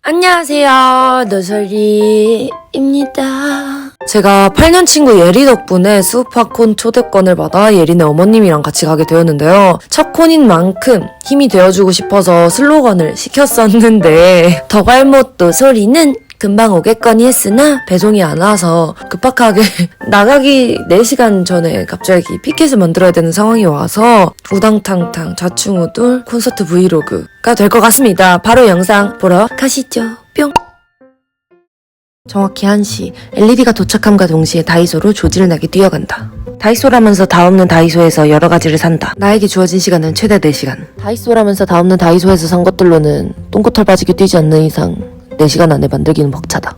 안녕하세요, 노설이입니다. 제가 8년 친구 예리 덕분에 수우파콘 초대권을 받아 예리네 어머님이랑 같이 가게 되었는데요. 첫 콘인 만큼 힘이 되어주고 싶어서 슬로건을 시켰었는데 더갈못도 소리는 금방 오겠거니 했으나 배송이 안 와서 급박하게 나가기 4시간 전에 갑자기 피켓을 만들어야 되는 상황이 와서 우당탕탕 좌충우돌 콘서트 브이로그가 될 것 같습니다. 바로 영상 보러 가시죠. 뿅! 정확히 1시 LED가 도착함과 동시에 다이소로 조지를 나게 뛰어간다. 다이소라면서 다 없는 다이소에서 여러 가지를 산다. 나에게 주어진 시간은 최대 4시간. 다이소라면서 다 없는 다이소에서 산 것들로는 똥꼬털 빠지게 뛰지 않는 이상 4시간 안에 만들기는 벅차다.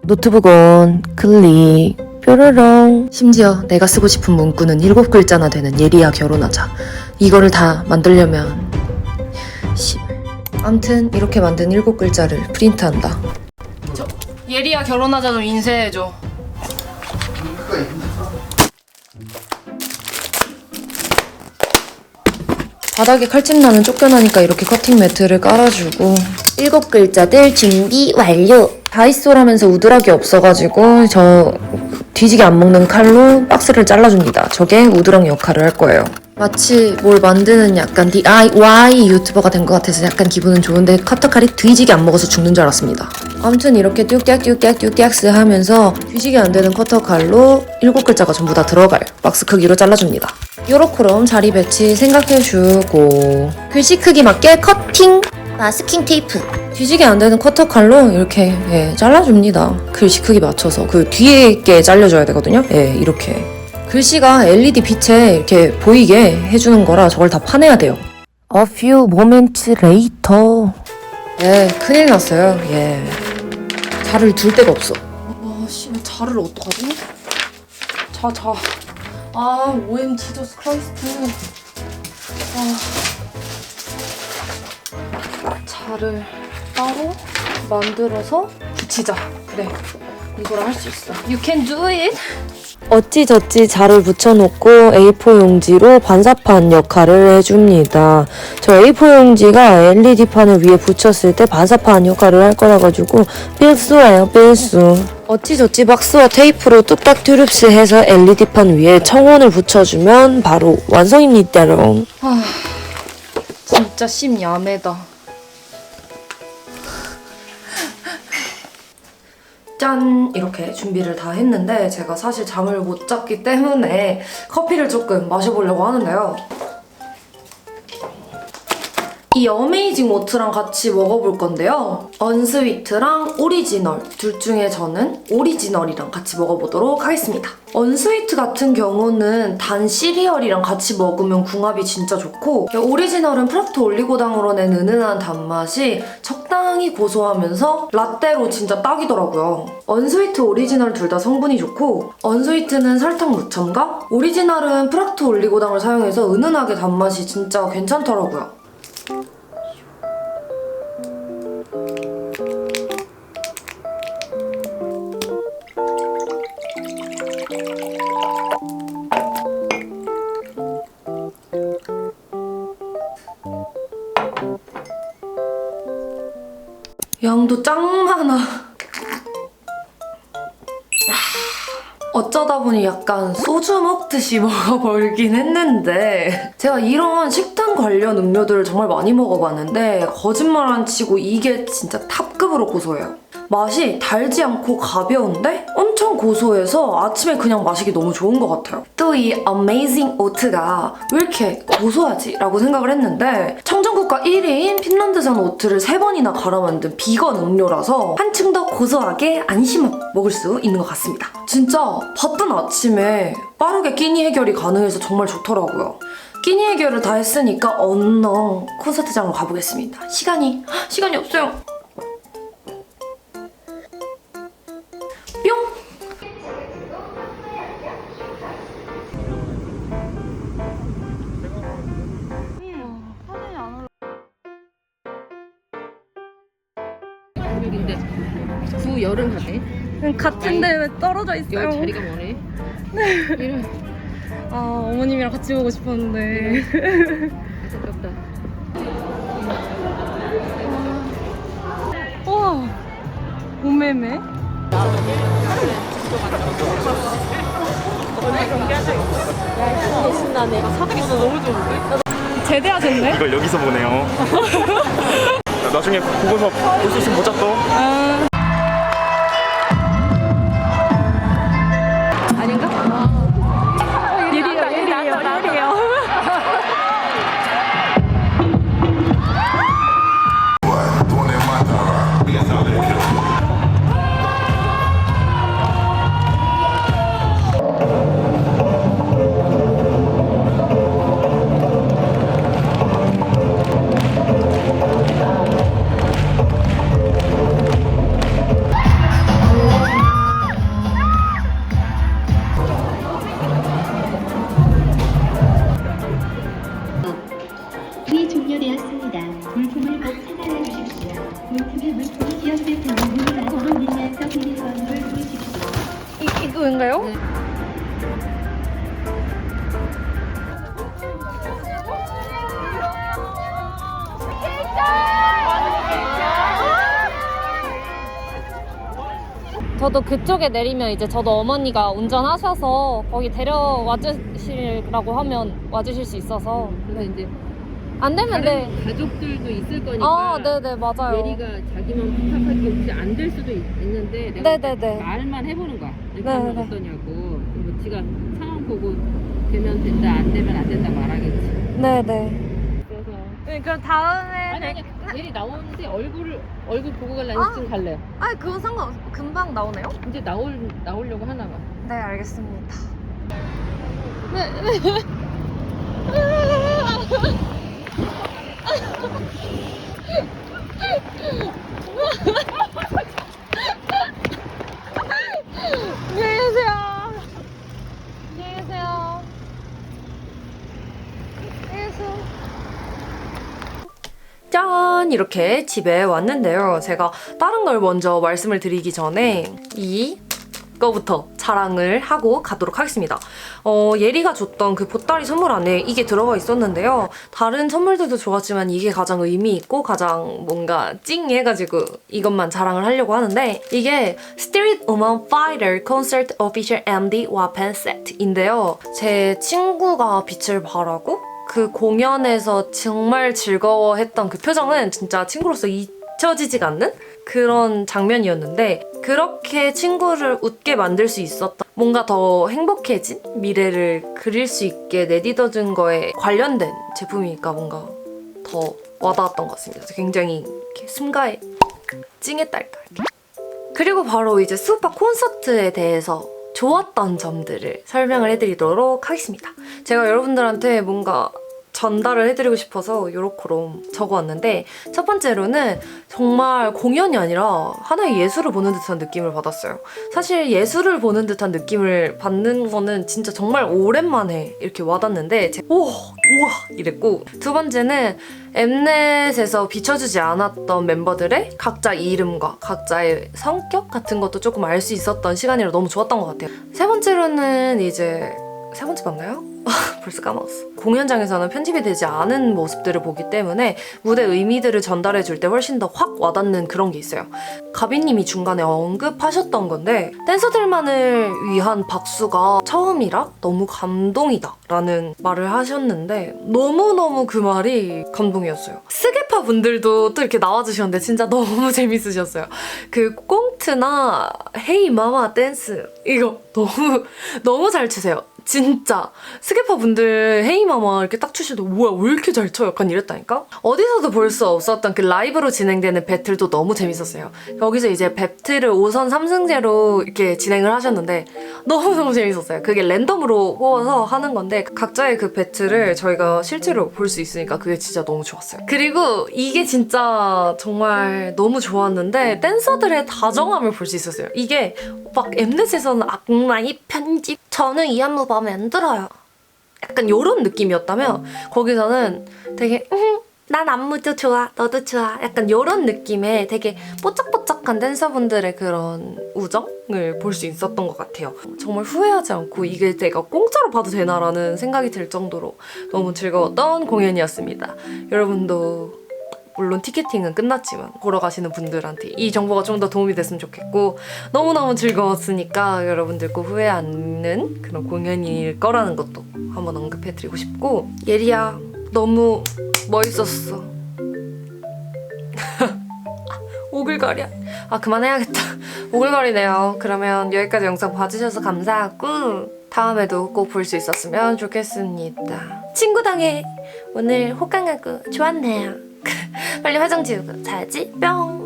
노트북 온, 클릭, 뾰로롱. 심지어 내가 쓰고 싶은 문구는 7글자나 되는 예리야 결혼하자. 이거를 다 만들려면 암튼 이렇게 만든 7글자를 프린트한다. 예리야 결혼하자 좀 인쇄해줘. 바닥에 칼집 나는 쫓겨나니까 이렇게 커팅 매트를 깔아주고 7글자들 준비 완료. 다이소라면서 우드락이 없어가지고 저 뒤지게 안 먹는 칼로 박스를 잘라줍니다. 저게 우드락 역할을 할 거예요. 마치 뭘 만드는 약간 DIY 유튜버가 된 것 같아서 약간 기분은 좋은데 커터칼이 뒤지게 안 먹어서 죽는 줄 알았습니다. 아무튼 이렇게 뚝딱뚝딱뚝딱스 하면서 뒤지게 안 되는 커터칼로 7글자가 전부 다 들어갈 박스 크기로 잘라줍니다. 요렇게럼 자리 배치 생각해주고 글씨 크기 맞게 커팅! 마스킹 테이프 뒤지게 안 되는 커터칼로 이렇게 잘라줍니다. 글씨 크기 맞춰서 그 뒤에 게 잘려줘야 되거든요. 이렇게 글씨가 LED 빛에 이렇게 보이게 해주는 거라 저걸 다 파내야 돼요. A few moments later. 큰일 났어요. 자를 둘 데가 없어. 씨발 자를 어떡하지? OM 지저스 크라이스트. 자를 따로 만들어서 붙이자. 그래, 이거랑 할 수 있어. You can do it. 어찌저찌 자를 붙여놓고 A4 용지로 반사판 역할을 해줍니다. 저 A4 용지가 LED판을 위에 붙였을 때 반사판 역할을 할 거라 가지고 필수예요, 필수. 어찌저찌 박스와 테이프로 뚝딱 튜릅스 해서 LED판 위에 청원을 붙여주면 바로 완성입니다롱. 진짜 심 야매다. 짠! 이렇게 준비를 다 했는데 제가 사실 잠을 못 잤기 때문에 커피를 조금 마셔보려고 하는데요. 이 어메이징 오트랑 같이 먹어볼 건데요. 언스위트랑 오리지널 둘 중에 저는 오리지널이랑 같이 먹어보도록 하겠습니다. 언스위트 같은 경우는 단 시리얼이랑 같이 먹으면 궁합이 진짜 좋고 오리지널은 프락토 올리고당으로 낸 은은한 단맛이 적당히 고소하면서 라떼로 진짜 딱이더라고요. 언스위트, 오리지널 둘 다 성분이 좋고 언스위트는 설탕 무첨가, 오리지널은 프락토 올리고당을 사용해서 은은하게 단맛이 진짜 괜찮더라고요. 양도 짱 많아. 어쩌다 보니 약간 소주 먹듯이 먹어버리긴 했는데 제가 이런 식단 관련 음료들을 정말 많이 먹어봤는데 거짓말 안 치고 이게 진짜 탑급으로 고소해요. 맛이 달지 않고 가벼운데 엄청 고소해서 아침에 그냥 마시기 너무 좋은 것 같아요. 또 이 어메이징 오트가 왜 이렇게 고소하지? 라고 생각을 했는데 청정국가 1위인 핀란드산 오트를 3번이나 갈아 만든 비건 음료라서 한층 더 고소하게 안심하고 먹을 수 있는 것 같습니다. 진짜 바쁜 아침에 빠르게 끼니 해결이 가능해서 정말 좋더라고요. 끼니 해결을 다 했으니까 얼른 콘서트장으로 가보겠습니다. 시간이 없어요. 뿅! 근데 구 열은 가네. 같은데 왜 떨어져 있어요? 열 자리가 뭐네. 이런. 어머님이랑 같이 보고 싶었는데. 아깝다. 와 오메메. 신나네. 사극이 너무 좋은데? 제대하셨네? 이걸 여기서 보네요. 나중에 보고서 볼 수 있으면 보자 또. 아닌가? 예리해요. 이 종료되었습니다. 물품을 꼭 찾아내 주십시오. 물품에 물품이 기억될 텐데 문을 앞으로 밀면서 비밀번호를 부르십시오. 이거인가요? 저도 그쪽에 내리면 이제 저도 어머니가 운전하셔서 거기 데려와 주시라고 하면 와주실 수 있어서. 근데 이제 안 되면 다른 가족들도 있을 거니까 아, 네네, 맞아요. 예리가 자기만 부탁할 게 혹시 안 될 수도 있는데 내가 네네네. 말만 해보는 거야. 이렇게 네네. 하면 어떠냐고. 뭐 지가 상황 보고 되면 된다, 안 되면 안 된다 말하겠지. 네네. 그래서 네, 그럼 다음에 아니 예리 나오는데 얼굴 보고 갈래? 아. 아니면 지금 갈래? 아니 그건 상관없어. 금방 나오네요? 이제 나오려고 하나 봐. 네, 알겠습니다. 안녕히 계세요. 안녕히 계세요. 안녕히 계세요. 짠! 이렇게 집에 왔는데요. 제가 다른 걸 먼저 말씀을 드리기 전에 이거부터 자랑을 하고 가도록 하겠습니다. 예리가 줬던 그 보따리 선물 안에 이게 들어가 있었는데요. 다른 선물들도 좋았지만 이게 가장 의미 있고 가장 뭔가 찡해가지고 이것만 자랑을 하려고 하는데 이게 Street Woman Fighter Concert Official MD Weapon Set인데요. 제 친구가 빛을 발하고 그 공연에서 정말 즐거워했던 그 표정은 진짜 친구로서 잊혀지지가 않는 그런 장면이었는데 그렇게 친구를 웃게 만들 수 있었던 뭔가 더 행복해진 미래를 그릴 수 있게 내딛어준 거에 관련된 제품이니까 뭔가 더 와닿았던 것 같습니다. 굉장히 이렇게 숨가에 찡했달까 이렇게. 그리고 바로 이제 수우파 콘서트에 대해서 좋았던 점들을 설명을 해드리도록 하겠습니다. 제가 여러분들한테 뭔가 전달을 해드리고 싶어서 요렇게로 적어왔는데 첫 번째로는 정말 공연이 아니라 하나의 예술을 보는 듯한 느낌을 받았어요. 사실 예술을 보는 듯한 느낌을 받는 거는 진짜 정말 오랜만에 이렇게 와닿는데 우와 이랬고 두 번째는 엠넷에서 비춰주지 않았던 멤버들의 각자 이름과 각자의 성격 같은 것도 조금 알 수 있었던 시간이라 너무 좋았던 것 같아요. 세 번째로는 이제 세 번째 맞나요? 벌써 까먹었어. 공연장에서는 편집이 되지 않은 모습들을 보기 때문에 무대 의미들을 전달해 줄 때 훨씬 더 확 와닿는 그런 게 있어요. 가비님이 중간에 언급하셨던 건데 댄서들만을 위한 박수가 처음이라 너무 감동이다 라는 말을 하셨는데 너무너무 그 말이 감동이었어요. 스게파 분들도 또 이렇게 나와주셨는데 진짜 너무 재밌으셨어요. 그 꽁트나 헤이 마마 댄스 이거 너무 잘 추세요. 진짜 스게파 분들 헤이마마 이렇게 딱 추실 때 뭐야 왜 이렇게 잘 쳐? 약간 이랬다니까? 어디서도 볼 수 없었던 그 라이브로 진행되는 배틀도 너무 재밌었어요. 여기서 이제 배틀을 5선 3승제로 이렇게 진행을 하셨는데 너무너무 재밌었어요. 그게 랜덤으로 뽑아서 하는 건데 각자의 그 배틀을 저희가 실제로 볼 수 있으니까 그게 진짜 너무 좋았어요. 그리고 이게 진짜 정말 너무 좋았는데 댄서들의 다정함을 볼 수 있었어요. 이게 막 엠넷에서는 악마의 편집 저는 이 안무 마음에 안 들어요. 약간 요런 느낌이었다면 거기서는 되게 난 안무도 좋아 너도 좋아 약간 요런 느낌의 되게 뽀짝뽀짝한 댄서분들의 그런 우정을 볼 수 있었던 것 같아요. 정말 후회하지 않고 이게 내가 공짜로 봐도 되나라는 생각이 들 정도로 너무 즐거웠던 공연이었습니다. 여러분도 물론 티켓팅은 끝났지만 보러 가시는 분들한테 이 정보가 좀 더 도움이 됐으면 좋겠고 너무너무 즐거웠으니까 여러분들 꼭 후회 않는 그런 공연일 거라는 것도 한번 언급해드리고 싶고 예리야 너무 멋있었어. 오글거려. 아 그만해야겠다. 오글거리네요. 그러면 여기까지 영상 봐주셔서 감사하고 다음에도 꼭 볼 수 있었으면 좋겠습니다. 친구당해. 오늘 호강하고 좋았네요. 빨리 화장 지우고 자야지. 뿅.